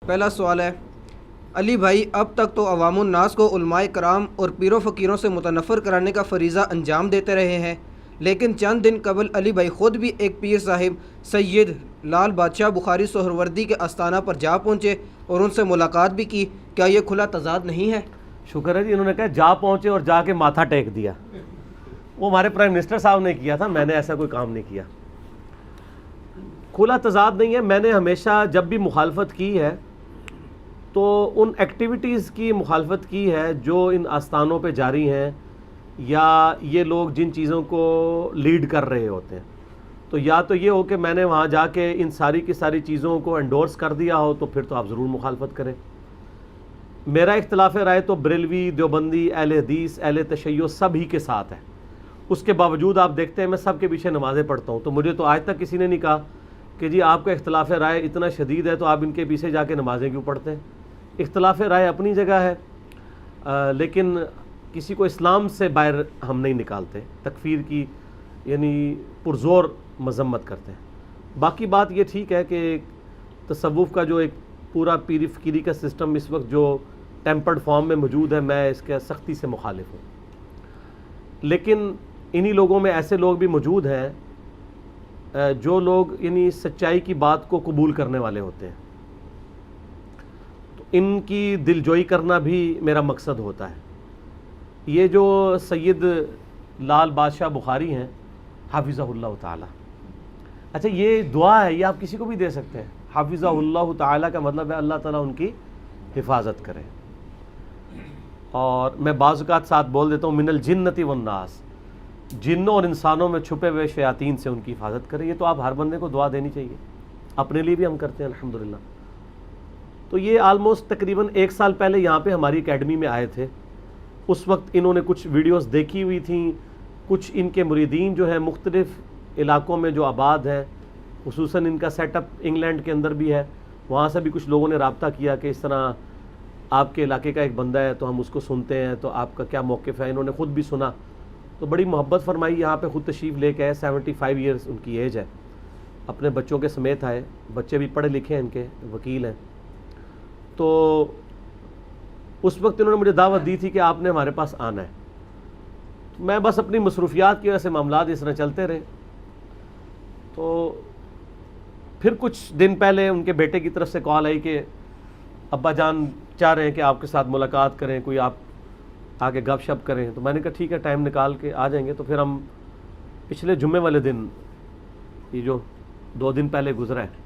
پہلا سوال ہے، علی بھائی اب تک تو عوام الناس کو علماء کرام اور پیر و فقیروں سے متنفر کرانے کا فریضہ انجام دیتے رہے ہیں، لیکن چند دن قبل علی بھائی خود بھی ایک پیر صاحب سید لال بادشاہ بخاری سہروردی کے آستانہ پر جا پہنچے اور ان سے ملاقات بھی کی، کیا یہ کھلا تضاد نہیں ہے؟ شکر ہے جی، انہوں نے کہا جا پہنچے اور جا کے ماتھا ٹیک دیا. وہ ہمارے پرائم منسٹر صاحب نے کیا تھا، میں نے ایسا کوئی کام نہیں کیا. کھلا تضاد نہیں ہے. میں نے ہمیشہ جب بھی مخالفت کی ہے تو ان ایکٹیویٹیز کی مخالفت کی ہے جو ان آستانوں پہ جاری ہیں یا یہ لوگ جن چیزوں کو لیڈ کر رہے ہوتے ہیں. تو یا تو یہ ہو کہ میں نے وہاں جا کے ان ساری کی ساری چیزوں کو انڈورس کر دیا ہو تو پھر تو آپ ضرور مخالفت کریں. میرا اختلاف رائے تو بریلوی، دیوبندی، اہل حدیث، اہل تشیع سب ہی کے ساتھ ہے. اس کے باوجود آپ دیکھتے ہیں میں سب کے پیچھے نمازیں پڑھتا ہوں. تو مجھے تو آج تک کسی نے نہیں کہا کہ جی آپ کا اختلاف رائے اتنا شدید ہے تو آپ ان کے پیچھے جا کے نمازیں کیوں پڑھتے ہیں. اختلاف رائے اپنی جگہ ہے، لیکن کسی کو اسلام سے باہر ہم نہیں نکالتے. تکفیر کی یعنی پرزور مذمت کرتے ہیں. باقی بات یہ ٹھیک ہے کہ تصوف کا جو ایک پورا پیری فقیری کا سسٹم اس وقت جو ٹیمپرڈ فارم میں موجود ہے، میں اس کے سختی سے مخالف ہوں. لیکن انہی لوگوں میں ایسے لوگ بھی موجود ہیں جو لوگ یعنی سچائی کی بات کو قبول کرنے والے ہوتے ہیں. تو ان کی دل جوئی کرنا بھی میرا مقصد ہوتا ہے. یہ جو سید لال بادشاہ بخاری ہیں حافظہ اللہ تعالی، اچھا یہ دعا ہے، یہ آپ کسی کو بھی دے سکتے ہیں. حافظہ اللہ تعالی کا مطلب ہے اللہ تعالیٰ ان کی حفاظت کرے. اور میں بعض اوقات ساتھ بول دیتا ہوں من الجنۃ والناس، جنوں اور انسانوں میں چھپے ہوئے شیاطین سے ان کی حفاظت کرے. یہ تو آپ ہر بندے کو دعا دینی چاہیے، اپنے لیے بھی ہم کرتے ہیں الحمدللہ. تو یہ آلموسٹ تقریباً 1 سال پہلے یہاں پہ ہماری اکیڈمی میں آئے تھے. اس وقت انہوں نے کچھ ویڈیوز دیکھی ہوئی تھیں. کچھ ان کے مریدین جو ہیں مختلف علاقوں میں جو آباد ہیں، خصوصاً ان کا سیٹ اپ انگلینڈ کے اندر بھی ہے، وہاں سے بھی کچھ لوگوں نے رابطہ کیا کہ اس طرح آپ کے علاقے کا ایک بندہ ہے تو ہم اس کو سنتے ہیں، تو آپ کا کیا موقف ہے. انہوں نے خود بھی سنا تو بڑی محبت فرمائی. یہاں پہ خود تشریف لے کے آئے، 75 ایئرس ان کی ایج ہے. اپنے بچوں کے سمیت آئے، بچے بھی پڑھے لکھے ہیں، ان کے وکیل ہیں. تو اس وقت انہوں نے مجھے دعوت دی تھی کہ آپ نے ہمارے پاس آنا ہے. میں بس اپنی مصروفیات کی وجہ سے معاملات اس طرح چلتے رہے. تو پھر کچھ دن پہلے ان کے بیٹے کی طرف سے کال آئی کہ ابا جان چاہ رہے ہیں کہ آپ کے ساتھ ملاقات کریں، کوئی آپ آگے گپ شپ کریں. تو میں نے کہا ٹھیک ہے، ٹائم نکال کے آ جائیں گے. تو پھر ہم پچھلے جمعے والے دن، یہ جو 2 دن پہلے گزرا ہے،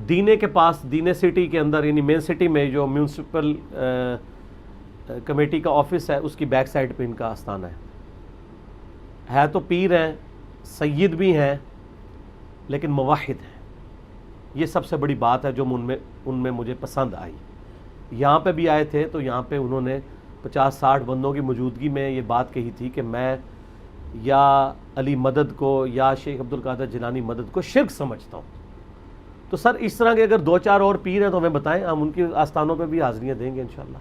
دینے کے پاس، دینے سٹی کے اندر یعنی مین سٹی میں جو میونسپل کمیٹی کا آفس ہے اس کی بیک سائڈ پہ ان کا آستانہ ہے. تو پیر ہیں، سید بھی ہیں، لیکن موحد ہیں. یہ سب سے بڑی بات ہے جو ان میں مجھے پسند آئی. یہاں پہ بھی آئے تھے تو یہاں پہ انہوں نے 50-60 بندوں کی موجودگی میں یہ بات کہی تھی کہ میں یا علی مدد کو یا شیخ عبد القادر جیلانی مدد کو شرک سمجھتا ہوں. تو سر اس طرح کے اگر 2-4 اور پیر ہیں تو ہمیں بتائیں، ہم ان کی آستانوں پہ بھی حاضریاں دیں گے انشاءاللہ.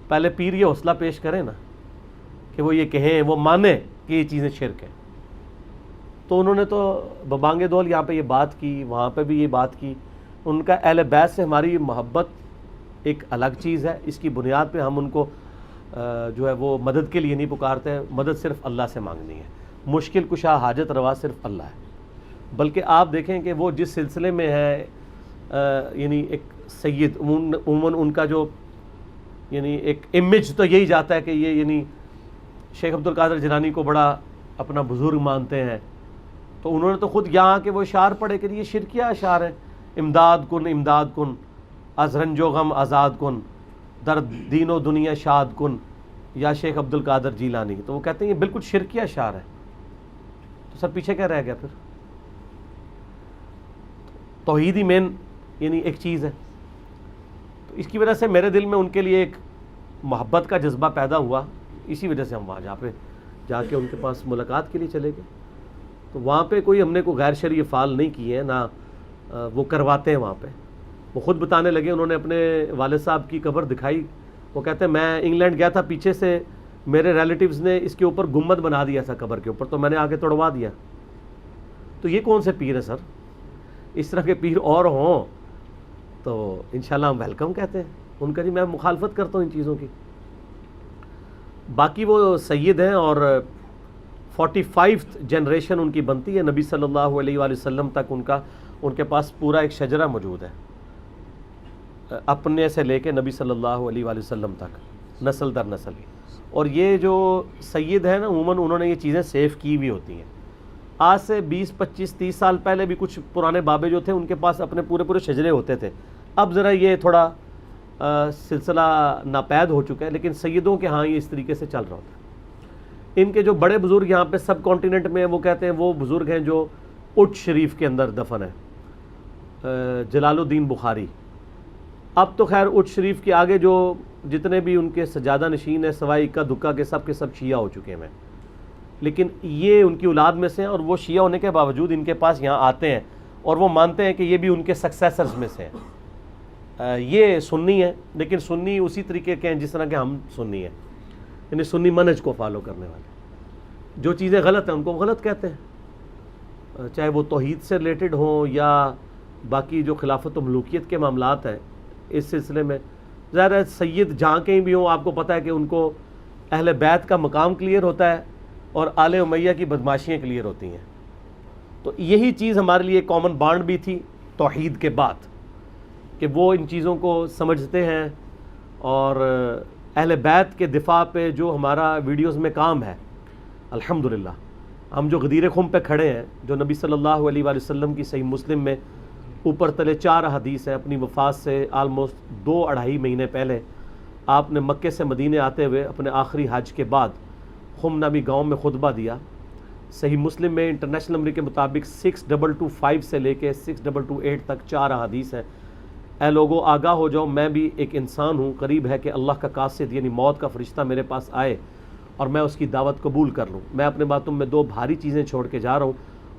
پہلے پیر یہ حوصلہ پیش کریں نا کہ وہ یہ کہیں، وہ مانیں کہ یہ چیزیں شرک ہیں. تو انہوں نے تو ببانگ دول یہاں پہ یہ بات کی، وہاں پہ بھی یہ بات کی. ان کا اہل بیت سے ہماری محبت ایک الگ چیز ہے. اس کی بنیاد پہ ہم ان کو جو ہے وہ مدد کے لیے نہیں پکارتے ہیں. مدد صرف اللہ سے مانگنی ہے. مشکل کشا حاجت روا صرف اللہ ہے. بلکہ آپ دیکھیں کہ وہ جس سلسلے میں ہے، یعنی ایک سید عموماً ان کا جو یعنی ایک امیج تو یہی جاتا ہے کہ یہ یعنی شیخ عبد القادر جیلانی کو بڑا اپنا بزرگ مانتے ہیں. تو انہوں نے تو خود یہاں کے وہ اشعار پڑھے کہ یہ شرکیہ اشعار ہیں. امداد کن از رنج و غم آزاد کن، در دین و دنیا شاد کن یا شیخ عبد القادر جیلانی. تو وہ کہتے ہیں یہ بالکل شرکیہ اشعار ہے. تو سر پیچھے کیا رہ گیا پھر؟ توحید ہی مین یعنی ایک چیز ہے. تو اس کی وجہ سے میرے دل میں ان کے لیے ایک محبت کا جذبہ پیدا ہوا. اسی وجہ سے ہم وہاں جا کے ان کے پاس ملاقات کے لیے چلے گئے. تو وہاں پہ کوئی ہم نے کوئی غیر شرعی افعال نہیں کیے ہیں، نہ وہ کرواتے ہیں وہاں پہ. وہ خود بتانے لگے، انہوں نے اپنے والد صاحب کی قبر دکھائی. وہ کہتے ہیں میں انگلینڈ گیا تھا، پیچھے سے میرے ریلیٹیوز نے اس کے اوپر گنبد بنا دیا تھا قبر کے اوپر، تو میں نے آگے توڑوا دیا. تو یہ کون سے پیر ہیں سر؟ اس طرح کے پیر اور ہوں تو انشاءاللہ ہم ویلکم کہتے ہیں ان کا. جی میں مخالفت کرتا ہوں ان چیزوں کی. باقی وہ سید ہیں اور 45th جنریشن ان کی بنتی ہے نبی صلی اللہ علیہ وآلہ وسلم تک. ان کے پاس پورا ایک شجرہ موجود ہے اپنے سے لے کے نبی صلی اللہ علیہ وآلہ وسلم تک, نسل در نسل. اور یہ جو سید ہیں نا عموماً انہوں نے یہ چیزیں سیو کی بھی ہوتی ہیں. آج سے 20 25 30 سال پہلے بھی کچھ پرانے بابے جو تھے ان کے پاس اپنے پورے شجرے ہوتے تھے. اب ذرا یہ تھوڑا سلسلہ ناپید ہو چکا ہے, لیکن سیدوں کے ہاں یہ اس طریقے سے چل رہا ہوتا ہے. ان کے جو بڑے بزرگ یہاں پہ سب کانٹیننٹ میں وہ کہتے ہیں وہ بزرگ ہیں جو اٹھ شریف کے اندر دفن ہے, جلال الدین بخاری. اب تو خیر اٹھ شریف کے آگے جو جتنے بھی ان کے سجادہ نشین ہیں سوائے اکا دکا کے سب شیعہ ہو چکے ہیں, لیکن یہ ان کی اولاد میں سے ہیں اور وہ شیعہ ہونے کے باوجود ان کے پاس یہاں آتے ہیں اور وہ مانتے ہیں کہ یہ بھی ان کے سکسیسرز میں سے ہیں. یہ سنی ہے, لیکن سنی اسی طریقے کے ہیں جس طرح کہ ہم سنی ہیں, یعنی سنی منہج کو فالو کرنے والے. جو چیزیں غلط ہیں ان کو غلط کہتے ہیں, چاہے وہ توحید سے ریلیٹڈ ہوں یا باقی جو خلافت و ملوکیت کے معاملات ہیں. اس سلسلے میں ظاہر ہے سید جہاں کہیں بھی ہوں آپ کو پتہ ہے کہ ان کو اہل بیت کا مقام کلیئر ہوتا ہے اور آل امیہ کی بدماشیاں کلیئر ہوتی ہیں. تو یہی چیز ہمارے لیے کامن بانڈ بھی تھی توحید کے بعد کہ وہ ان چیزوں کو سمجھتے ہیں. اور اہل بیت کے دفاع پہ جو ہمارا ویڈیوز میں کام ہے الحمدللہ, ہم جو غدیر خم پہ کھڑے ہیں, جو نبی صلی اللہ علیہ وآلہ وسلم کی صحیح مسلم میں اوپر تلے 4 احادیث ہیں. اپنی وفات سے آلموسٹ 2-2.5 مہینے پہلے آپ نے مکے سے مدینے آتے ہوئے اپنے آخری حج کے بعد خم نامی گاؤں میں خطبہ دیا. صحیح مسلم میں انٹرنیشنل نمبر کے مطابق 6225 سے لے کے 6228 تک 4 احادیث ہیں. اے لوگوں آگاہ ہو جاؤ, میں بھی ایک انسان ہوں, قریب ہے کہ اللہ کا قاصد یعنی موت کا فرشتہ میرے پاس آئے اور میں اس کی دعوت قبول کر لوں. میں اپنے باتوں میں 2 بھاری چیزیں چھوڑ کے جا رہا ہوں.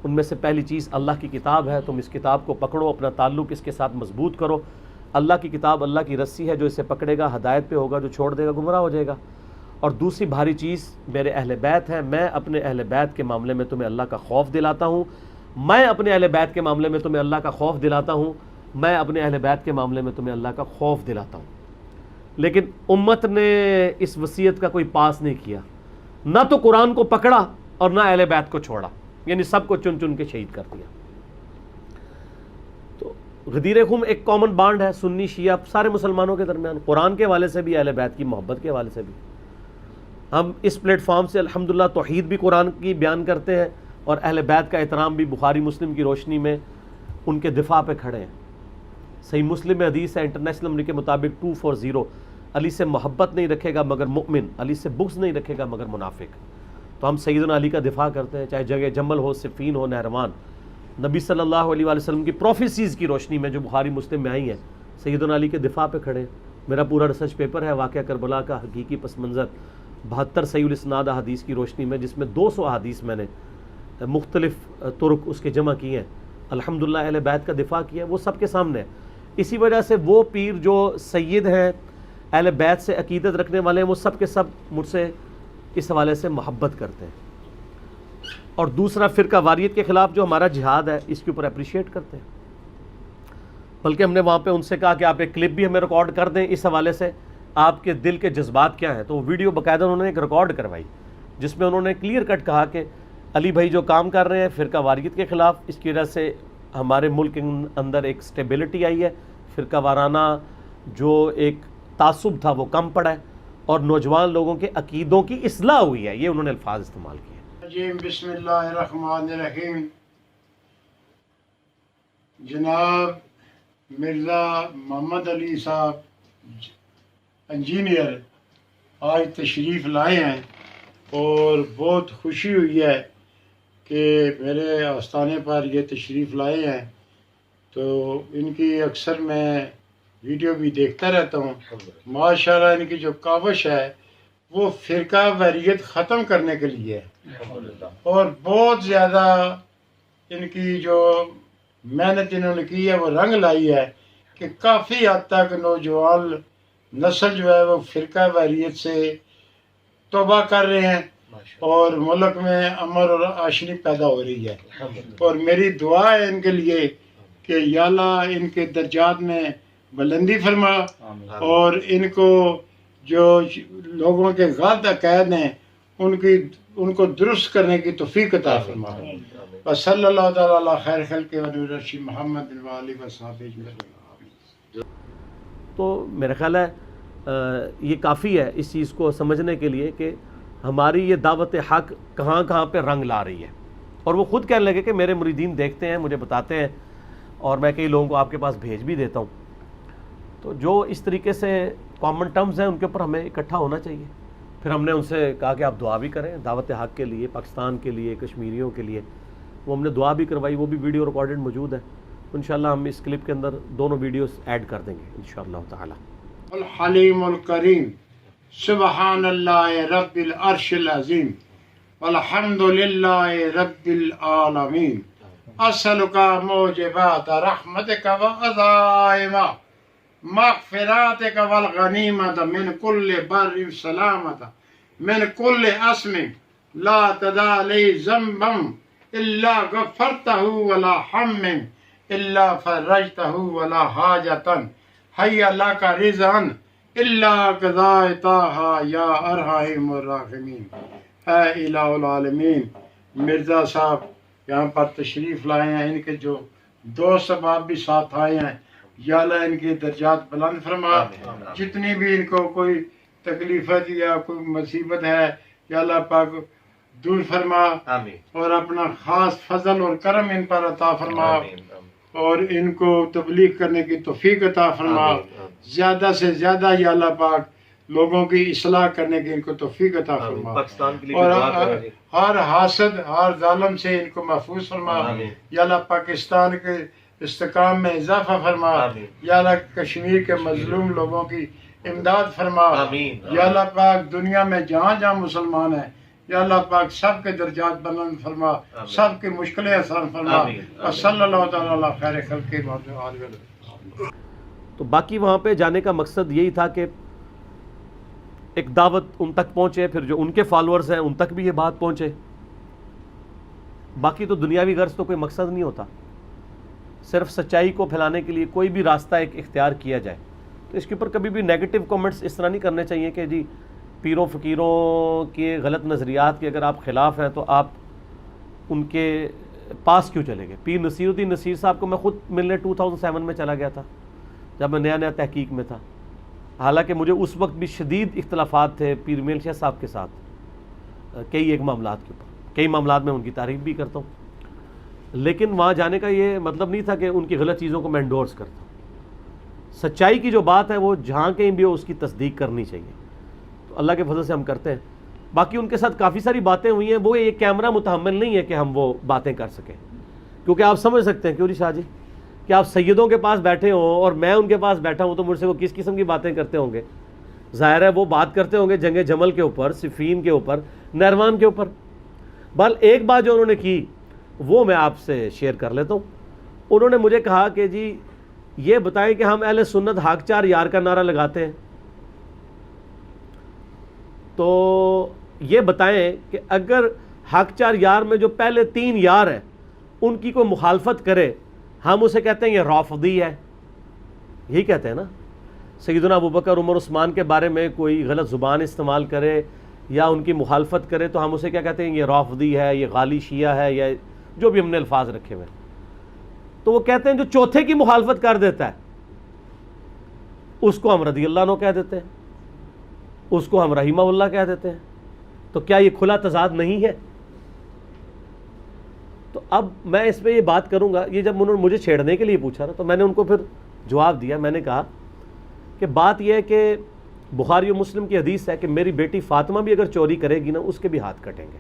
ان میں سے پہلی چیز اللہ کی کتاب ہے, تم اس کتاب کو پکڑو, اپنا تعلق اس کے ساتھ مضبوط کرو. اللہ کی کتاب اللہ کی رسی ہے, جو اسے پکڑے گا ہدایت پہ ہوگا, جو چھوڑ دے گا گمراہ ہو جائے گا. اور دوسری بھاری چیز میرے اہل بیت ہیں, میں اپنے اہل بیت کے معاملے میں تمہیں اللہ کا خوف دلاتا ہوں. میں اپنے اہل بیت کے معاملے میں تمہیں اللہ کا خوف دلاتا ہوں. میں اپنے اہل بیت کے معاملے میں تمہیں اللہ کا خوف دلاتا ہوں. لیکن امت نے اس وصیت کا کوئی پاس نہیں کیا, نہ تو قرآن کو پکڑا اور نہ اہل بیت کو چھوڑا, یعنی سب کو چن چن کے شہید کر دیا. تو غدیر خم ایک کامن بانڈ ہے سنی شیعہ سارے مسلمانوں کے درمیان, قرآن کے حوالے سے بھی اہل بیت کی محبت کے حوالے سے بھی. ہم اس پلیٹ فارم سے الحمدللہ توحید بھی قرآن کی بیان کرتے ہیں اور اہل بیت کا احترام بھی بخاری مسلم کی روشنی میں ان کے دفاع پہ کھڑے ہیں. صحیح مسلم میں حدیث ہے انٹرنیشنل نمبر کے مطابق 240, علی سے محبت نہیں رکھے گا مگر مؤمن, علی سے بغض نہیں رکھے گا مگر منافق. تو ہم سیدنا علی کا دفاع کرتے ہیں, چاہے جگہ جمل ہو, صفین ہو, نہروان. نبی صلی اللہ علیہ وآلہ وسلم کی پروفیسیز کی روشنی میں جو بخاری مسلم میں آئی ہیں, سیدنا علی کے دفاع پہ کھڑے. میرا پورا ریسرچ پیپر ہے واقعہ کربلا کا حقیقی پس منظر 72 صحیح الاسناد احادیث کی روشنی میں, جس میں 200 احادیث میں نے مختلف طرق اس کے جمع کیے ہیں. الحمدللہ اہل بیت کا دفاع کیا, وہ سب کے سامنے ہے. اسی وجہ سے وہ پیر جو سید ہیں اہل بیت سے عقیدت رکھنے والے ہیں, وہ سب کے سب مجھ سے اس حوالے سے محبت کرتے ہیں. اور دوسرا فرقہ واریت کے خلاف جو ہمارا جہاد ہے اس کے اوپر اپریشیٹ کرتے ہیں. بلکہ ہم نے وہاں پہ ان سے کہا کہ آپ ایک کلپ بھی ہمیں ریکارڈ کر دیں اس حوالے سے, آپ کے دل کے جذبات کیا ہیں. تو وہ ویڈیو باقاعدہ انہوں نے ایک ریکارڈ کروائی جس میں انہوں نے کلیئر کٹ کہا کہ علی بھائی جو کام کر رہے ہیں فرقہ واریت کے خلاف, اس کی وجہ سے ہمارے ملک کے اندر ایک سٹیبلٹی آئی ہے, فرقہ وارانہ جو ایک تعصب تھا وہ کم پڑا ہے, اور نوجوان لوگوں کے عقیدوں کی اصلاح ہوئی ہے. یہ انہوں نے الفاظ استعمال کیے. بسم اللہ الرحمن الرحیم. جناب مرزا محمد علی صاحب انجینئر آج تشریف لائے ہیں اور بہت خوشی ہوئی ہے کہ میرے آستانے پر یہ تشریف لائے ہیں. تو ان کی اکثر میں ویڈیو بھی دیکھتا رہتا ہوں. ماشاءاللہ ان کی جو کاوش ہے وہ فرقہ واریت ختم کرنے کے لیے ہے, اور بہت زیادہ ان کی جو محنت انہوں نے کی ہے وہ رنگ لائی ہے کہ کافی حد تک نوجوان نسل جو ہے وہ فرقہ واریت سے توبہ کر رہے ہیں اور ملک میں امن اور آشنی پیدا ہو رہی ہے. اور میری دعا ہے ان کے لیے کہ یا اللہ ان کے درجات میں بلندی فرما اور ان کو جو لوگوں کے غلط عقائد ہیں ان کو درست کرنے کی توفیق عطا فرما. وصلی اللہ تعالیٰ علی خیر خلق ونور عرش محمد وآلہ وصحبہ اجمعین. تو میرا خیال ہے یہ کافی ہے اس چیز کو سمجھنے کے لیے کہ ہماری یہ دعوت حق کہاں کہاں پہ رنگ لا رہی ہے. اور وہ خود کہنے لگے کہ میرے مریدین دیکھتے ہیں، مجھے بتاتے ہیں، اور میں کئی لوگوں کو آپ کے پاس بھیج بھی دیتا ہوں. تو جو اس طریقے سے کامن ٹرمز ہیں ان کے اوپر ہمیں اکٹھا ہونا چاہیے. پھر ہم نے ان سے کہا کہ آپ دعا بھی کریں دعوت حق کے لیے، پاکستان کے لیے، کشمیریوں کے لیے. وہ ہم نے دعا بھی کروائی، وہ بھی ویڈیو ریکارڈڈ موجود ہے. انشاءاللہ ہم اس کلپ کے اندر دونوں ویڈیوز ایڈ کر دیں گے انشاءاللہ تعالی. الحلیم الکریم سبحان اللہ رب العرش العظیم والحمد للہ رب العالمین. اسألک موجبات رحمتک وعزائم مغفراتک والغنیمت من کل بر سلامت من کل اسم لا تدع لی ذنبا الا غفرتہ ولا ہم الا فرجتہ ولا حاجتا حی لک رضا الا قضیتها یا ارحم الراحمین. اے الہ العالمین، مرزا صاحب یہاں پر تشریف لائے ہیں، ان کے جو دوست احباب بھی ساتھ آئے ہیں، یا اللہ ان کی درجات بلند فرما. جتنی بھی ان کو کوئی تکلیفت یا کوئی مصیبت ہے یا اللہ پاک دور فرما اور اپنا خاص فضل اور کرم ان پر عطا فرما اور ان کو تبلیغ کرنے کی توفیق عطا فرما. زیادہ سے زیادہ یا اللہ پاک لوگوں کی اصلاح کرنے کی ان کو توفیق عطا فرما اور ہر حاسد ہر ظالم سے ان کو محفوظ فرما. یا اللہ پاکستان کے استحکام میں اضافہ فرما. یا اللہ کشمیر کے مظلوم لوگوں کی امداد فرما. یا اللہ پاک دنیا میں جہاں جہاں مسلمان ہیں یا اللہ پاک سب کے درجات بلند فرما، سب کی مشکلیں آسان فرما. صلی اللہ تعالیٰ علی خیر خلق محمد. تو باقی وہاں پہ جانے کا مقصد یہی تھا کہ ایک دعوت ان تک پہنچے، پھر جو ان کے فالورز ہیں ان تک بھی یہ بات پہنچے. باقی تو دنیاوی غرض تو کوئی مقصد نہیں ہوتا، صرف سچائی کو پھیلانے کے لیے کوئی بھی راستہ ایک اختیار کیا جائے. تو اس کے اوپر کبھی بھی نیگیٹو کامنٹس اس طرح نہیں کرنے چاہیے کہ جی پیروں فقیروں کے غلط نظریات کے اگر آپ خلاف ہیں تو آپ ان کے پاس کیوں چلے گئے. پیر نصیر الدین نصیر صاحب کو میں خود ملنے 2007 میں چلا گیا تھا جب میں نیا تحقیق میں تھا. حالانکہ مجھے اس وقت بھی شدید اختلافات تھے پیر میل شاہ صاحب کے ساتھ کئی ایک معاملات کے اوپر. کئی معاملات میں ان کی تعریف بھی کرتا ہوں، لیکن وہاں جانے کا یہ مطلب نہیں تھا کہ ان کی غلط چیزوں کو میں انڈورس کرتا ہوں. سچائی کی جو بات ہے وہ جہاں کہیں بھی ہو اس کی تصدیق کرنی چاہیے. تو اللہ کے فضل سے ہم کرتے ہیں. باقی ان کے ساتھ کافی ساری باتیں ہوئی ہیں، وہ ایک کیمرہ متحمل نہیں ہے کہ ہم وہ باتیں کر سکیں. کیونکہ آپ سمجھ سکتے ہیں کیوں جی شاہ جی کہ آپ سیدوں کے پاس بیٹھے ہوں اور میں ان کے پاس بیٹھا ہوں تو مجھ سے وہ کس قسم کی باتیں کرتے ہوں گے. ظاہر ہے وہ بات کرتے ہوں گے جنگ جمل کے اوپر، صفین کے اوپر، نہروان کے اوپر. بل ایک بات جو انہوں نے کی وہ میں آپ سے شیئر کر لیتا ہوں. انہوں نے مجھے کہا کہ جی یہ بتائیں کہ ہم اہل سنت حق چار یار کا نعرہ لگاتے ہیں، تو یہ بتائیں کہ اگر حق چار یار میں جو پہلے 3 یار ہیں ان کی کوئی مخالفت کرے ہم اسے کہتے ہیں یہ رافضی ہے. یہی کہتے ہیں نا. سیدنا ابوبکر عمر عثمان کے بارے میں کوئی غلط زبان استعمال کرے یا ان کی مخالفت کرے تو ہم اسے کیا کہتے ہیں یہ رافضی ہے، یہ غالی شیعہ ہے، یا جو بھی ہم نے الفاظ رکھے ہوئے. تو وہ کہتے ہیں جو چوتھے کی مخالفت کر دیتا ہے اس کو ہم رضی اللہ عنہ کہہ دیتے ہیں، اس کو ہم رحمہ اللہ کہہ دیتے ہیں. تو کیا یہ کھلا تضاد نہیں ہے؟ تو اب میں اس پہ یہ بات کروں گا. یہ جب انہوں نے مجھے چھیڑنے کے لیے پوچھا نا تو میں نے ان کو پھر جواب دیا. میں نے کہا کہ بات یہ ہے کہ بخاری و مسلم کی حدیث ہے کہ میری بیٹی فاطمہ بھی اگر چوری کرے گی نا اس کے بھی ہاتھ کٹیں گے.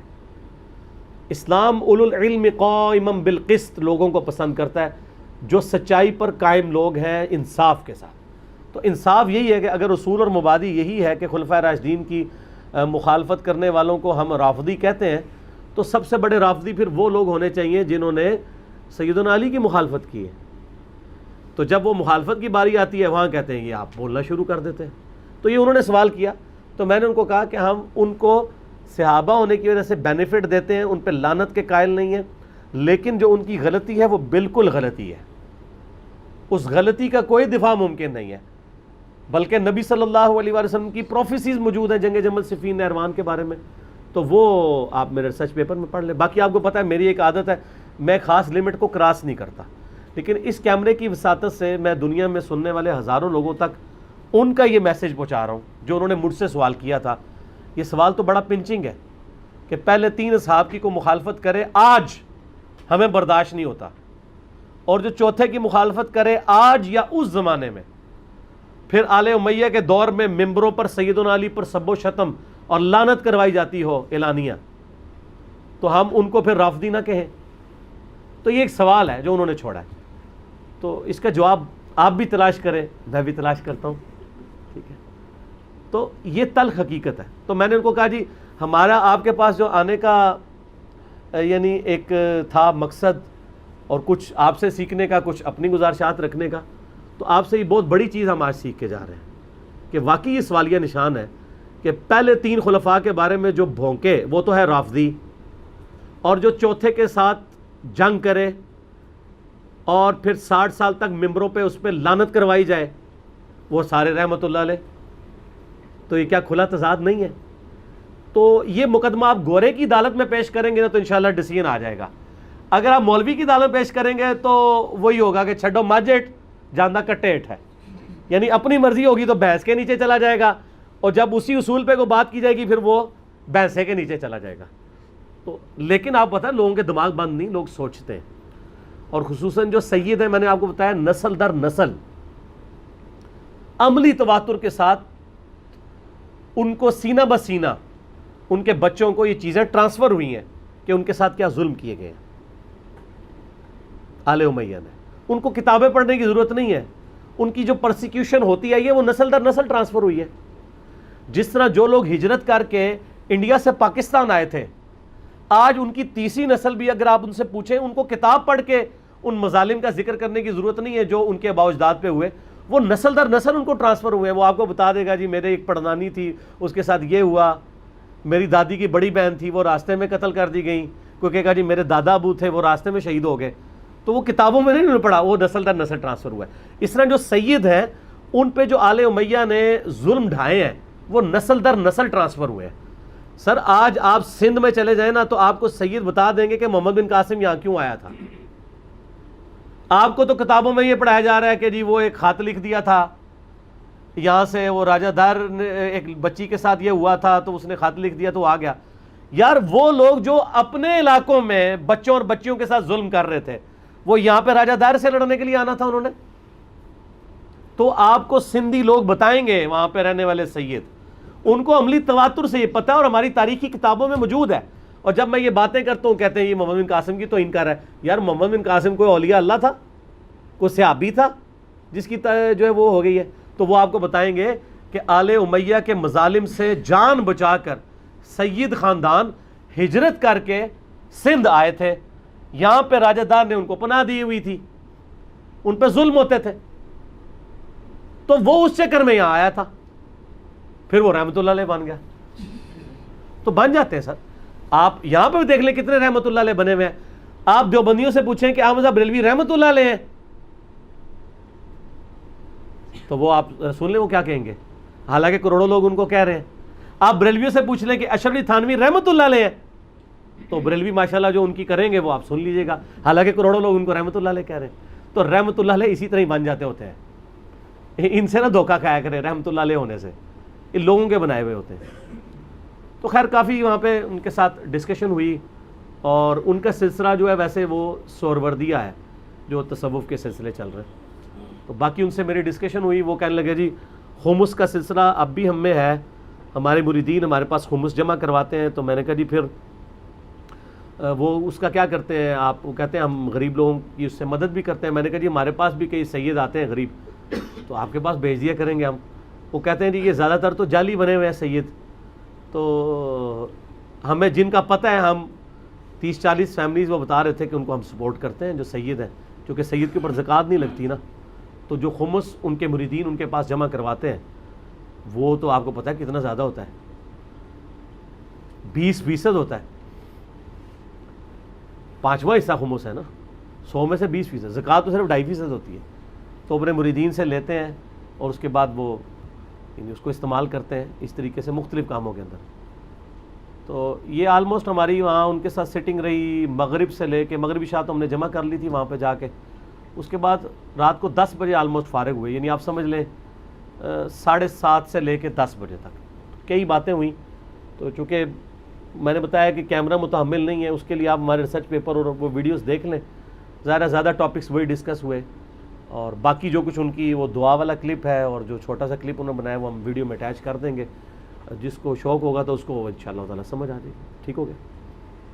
اسلام اولو العلم قائما بالقسط لوگوں کو پسند کرتا ہے جو سچائی پر قائم لوگ ہیں انصاف کے ساتھ. تو انصاف یہی ہے کہ اگر اصول اور مبادی یہی ہے کہ خلفائے راشدین کی مخالفت کرنے والوں کو ہم رافضی کہتے ہیں تو سب سے بڑے رافضی پھر وہ لوگ ہونے چاہیے جنہوں نے سیدنا علی کی مخالفت کی ہے. تو جب وہ مخالفت کی باری آتی ہے وہاں کہتے ہیں یہ آپ بولنا شروع کر دیتے ہیں. تو یہ انہوں نے سوال کیا تو میں نے ان کو کہا کہ ہم ان کو صحابہ ہونے کی وجہ سے بینیفٹ دیتے ہیں، ان پہ لعنت کے قائل نہیں ہیں، لیکن جو ان کی غلطی ہے وہ بالکل غلطی ہے. اس غلطی کا کوئی دفاع ممکن نہیں ہے، بلکہ نبی صلی اللہ علیہ وسلم کی پروفیسیز موجود ہیں جنگ جمل صفین نہروان کے بارے میں، تو وہ آپ میرے ریسرچ پیپر میں پڑھ لیں۔ باقی آپ کو پتہ ہے میری ایک عادت ہے، میں خاص لمٹ کو کراس نہیں کرتا، لیکن اس کیمرے کی وساطت سے میں دنیا میں سننے والے ہزاروں لوگوں تک ان کا یہ میسج پہنچا رہا ہوں جو انہوں نے مجھ سے سوال کیا تھا۔ یہ سوال تو بڑا پنچنگ ہے کہ پہلے 3 اصحاب کی کوئی مخالفت کرے آج ہمیں برداشت نہیں ہوتا، اور جو چوتھے کی مخالفت کرے آج یا اس زمانے میں، پھر آل امیہ کے دور میں ممبروں پر سیدنا علی پر سب و شتم اور لعنت کروائی جاتی ہو اعلانیہ، تو ہم ان کو پھر رافضی نہ کہیں؟ تو یہ ایک سوال ہے جو انہوں نے چھوڑا ہے، تو اس کا جواب آپ بھی تلاش کریں، میں بھی تلاش کرتا ہوں، ٹھیک ہے؟ تو یہ تلخ حقیقت ہے۔ تو میں نے ان کو کہا جی ہمارا آپ کے پاس جو آنے کا یعنی ایک تھا مقصد، اور کچھ آپ سے سیکھنے کا، کچھ اپنی گزارشات رکھنے کا، تو آپ سے یہ بہت بڑی چیز ہم آج سیکھ کے جا رہے ہیں کہ واقعی یہ سوالیہ نشان ہے کہ پہلے 3 خلفاء کے بارے میں جو بھونکے وہ تو ہے رافضی، اور جو چوتھے کے ساتھ جنگ کرے اور پھر 60 سال تک ممبروں پہ اس پہ لعنت کروائی جائے وہ سارے رحمت اللہ علیہ۔ تو یہ کیا کھلا تضاد نہیں ہے؟ تو یہ مقدمہ آپ گورے کی عدالت میں پیش کریں گے نا تو انشاءاللہ ڈیسیژن آ جائے گا، اگر آپ مولوی کی عدالت میں پیش کریں گے تو وہی ہوگا کہ چھڈو ماجٹ جاندہ کٹیٹ ہے، یعنی اپنی مرضی ہوگی تو بھینس کے نیچے چلا جائے گا، اور جب اسی اصول پہ کوئی بات کی جائے گی پھر وہ بھینسے کے نیچے چلا جائے گا۔ تو لیکن آپ پتہ لوگوں کے دماغ بند نہیں، لوگ سوچتے ہیں، اور خصوصاً جو سید ہیں میں نے آپ کو بتایا نسل در نسل عملی تواتر کے ساتھ ان کو سینہ بسینہ ان کے بچوں کو یہ چیزیں ٹرانسفر ہوئی ہیں کہ ان کے ساتھ کیا ظلم کیے گئے ہیں آل امیہ نے۔ ان کو کتابیں پڑھنے کی ضرورت نہیں ہے، ان کی جو پرسیکیوشن ہوتی ہے یہ وہ نسل در نسل ٹرانسفر ہوئی ہے۔ جس طرح جو لوگ ہجرت کر کے انڈیا سے پاکستان آئے تھے، آج ان کی تیسری نسل بھی اگر آپ ان سے پوچھیں، ان کو کتاب پڑھ کے ان مظالم کا ذکر کرنے کی ضرورت نہیں ہے جو ان کے آباء و اجداد پہ ہوئے، وہ نسل در نسل ان کو ٹرانسفر ہوئے ہیں۔ وہ آپ کو بتا دے گا جی میرے ایک پڑنانی تھی اس کے ساتھ یہ ہوا، میری دادی کی بڑی بہن تھی وہ راستے میں قتل کر دی گئی، کوئی کہے گا جی میرے دادا ابو تھے وہ راستے میں شہید ہو گئے، تو وہ کتابوں میں نہیں پڑھا، وہ نسل در نسل ٹرانسفر ہوا ہے۔ اس طرح جو سید ہیں ان پہ جو آل امیہ نے ظلم ڈھائے ہیں وہ نسل در نسل ٹرانسفر ہوئے ہیں۔ سر آج آپ سندھ میں چلے جائیں نا تو آپ کو سید بتا دیں گے کہ محمد بن قاسم یہاں کیوں آیا تھا۔ آپ کو تو کتابوں میں یہ پڑھایا جا رہا ہے کہ جی وہ ایک خط لکھ دیا تھا یہاں سے، وہ راجہ دار نے ایک بچی کے ساتھ یہ ہوا تھا تو اس نے خط لکھ دیا تو آ گیا۔ یار وہ لوگ جو اپنے علاقوں میں بچوں اور بچیوں کے ساتھ ظلم کر رہے تھے وہ یہاں پہ راجہ دار سے لڑنے کے لیے آنا تھا انہوں نے؟ تو آپ کو سندھی لوگ بتائیں گے وہاں پہ رہنے والے سید، ان کو عملی تواتر سے یہ پتہ ہے اور ہماری تاریخی کتابوں میں موجود ہے۔ اور جب میں یہ باتیں کرتا ہوں کہتے ہیں یہ محمد بن قاسم کی تو انکار ہے۔ یار محمد بن قاسم کوئی اولیاء اللہ تھا، کوئی صحابی تھا جس کی جو ہے وہ ہو گئی ہے؟ تو وہ آپ کو بتائیں گے کہ آل امیہ کے مظالم سے جان بچا کر سید خاندان ہجرت کر کے سندھ آئے تھے، یہاں پہ راجہ دار نے ان کو پناہ دی ہوئی تھی، ان پہ ظلم ہوتے تھے، تو وہ اس چکر میں یہاں آیا تھا، پھر وہ رحمت اللہ علیہ بن گیا۔ تو بن جاتے ہیں سر، آپ یہاں پہ بھی دیکھ لیں کتنے رحمت اللہ علیہ بنے ہوئے ہیں۔ آپ دیوبندیوں سے پوچھیں کہ احمد صاحب بریلوی رحمت اللہ علیہ ہیں تو وہ آپ سن لیں وہ کیا کہیں گے، حالانکہ کروڑوں لوگ ان کو کہہ رہے ہیں۔ آپ بریلویوں سے پوچھ لیں کہ اشرف علی تھانوی رحمت اللہ علیہ ہیں تو بریلوی ماشاءاللہ جو ان کی کریں گے وہ آپ سن لیجئے گا، حالانکہ کروڑوں لوگ ان کو رحمت اللہ علیہ کہہ رہے ہیں۔ تو رحمت اللہ علیہ اسی طرح ہی بن جاتے ہوتے ہیں، ان سے نہ دھوکہ کھایا کریں رحمت اللہ علیہ ہونے سے، ان لوگوں کے بنائے ہوئے ہوتے ہیں۔ تو خیر کافی وہاں پہ ان کے ساتھ ڈسکشن ہوئی، اور ان کا سلسلہ جو ہے ویسے وہ سوروردیہ ہے جو تصوف کے سلسلے چل رہے ہیں۔ تو باقی ان سے میری ڈسکشن ہوئی، وہ کہنے لگے جی خمس کا سلسلہ اب بھی ہم میں ہے، ہمارے مریدین ہمارے پاس خمس جمع کرواتے ہیں۔ تو میں نے کہا جی پھر وہ اس کا کیا کرتے ہیں آپ؟ وہ کہتے ہیں ہم غریب لوگوں کی اس سے مدد بھی کرتے ہیں۔ میں نے کہا جی ہمارے پاس بھی کئی سید آتے ہیں غریب، تو آپ کے پاس بھیج دیا کریں گے ہم۔ وہ کہتے ہیں جی یہ زیادہ تر تو جعلی بنے ہوئے ہیں سید، تو ہمیں جن کا پتہ ہے ہم 30-40 فیملیز وہ بتا رہے تھے کہ ان کو ہم سپورٹ کرتے ہیں جو سید ہیں، کیونکہ سید کے اوپر زکوٰۃ نہیں لگتی نا، تو جو خمس ان کے مریدین ان کے پاس جمع کرواتے ہیں وہ تو آپ کو پتہ ہے کتنا زیادہ ہوتا ہے، 20% ہوتا ہے، 5واں حصہ خمس ہے نا، 100 میں سے 20%، زکوٰۃ تو صرف 2.5% ہوتی ہے، تو اپنے مریدین سے لیتے ہیں اور اس کے بعد وہ یعنی اس کو استعمال کرتے ہیں اس طریقے سے مختلف کاموں کے اندر. تو یہ آلموسٹ ہماری وہاں ان کے ساتھ سیٹنگ رہی مغرب سے لے کے مغربی شاہ تو ہم نے جمع کر لی تھی وہاں پہ جا کے. اس کے بعد رات کو 10 بجے آلموسٹ فارغ ہوئے, یعنی آپ سمجھ لیں 7:30 سے لے کے 10 بجے تک کئی باتیں ہوئیں. تو چونکہ میں نے بتایا کہ کیمرہ متحمل نہیں ہے, اس کے لیے آپ ہمارے ریسرچ پیپر اور وہ ویڈیوز دیکھ لیں. زیادہ ٹاپکس وہی ڈسکس ہوئے, اور باقی جو کچھ ان کی وہ دعا والا کلپ ہے اور جو چھوٹا سا کلپ انہوں نے بنایا وہ ہم ویڈیو میں اٹیچ کر دیں گے. جس کو شوق ہوگا تو اس کو انشاءاللہ تعالیٰ سمجھ آ جائے گی. ٹھیک ہو گیا.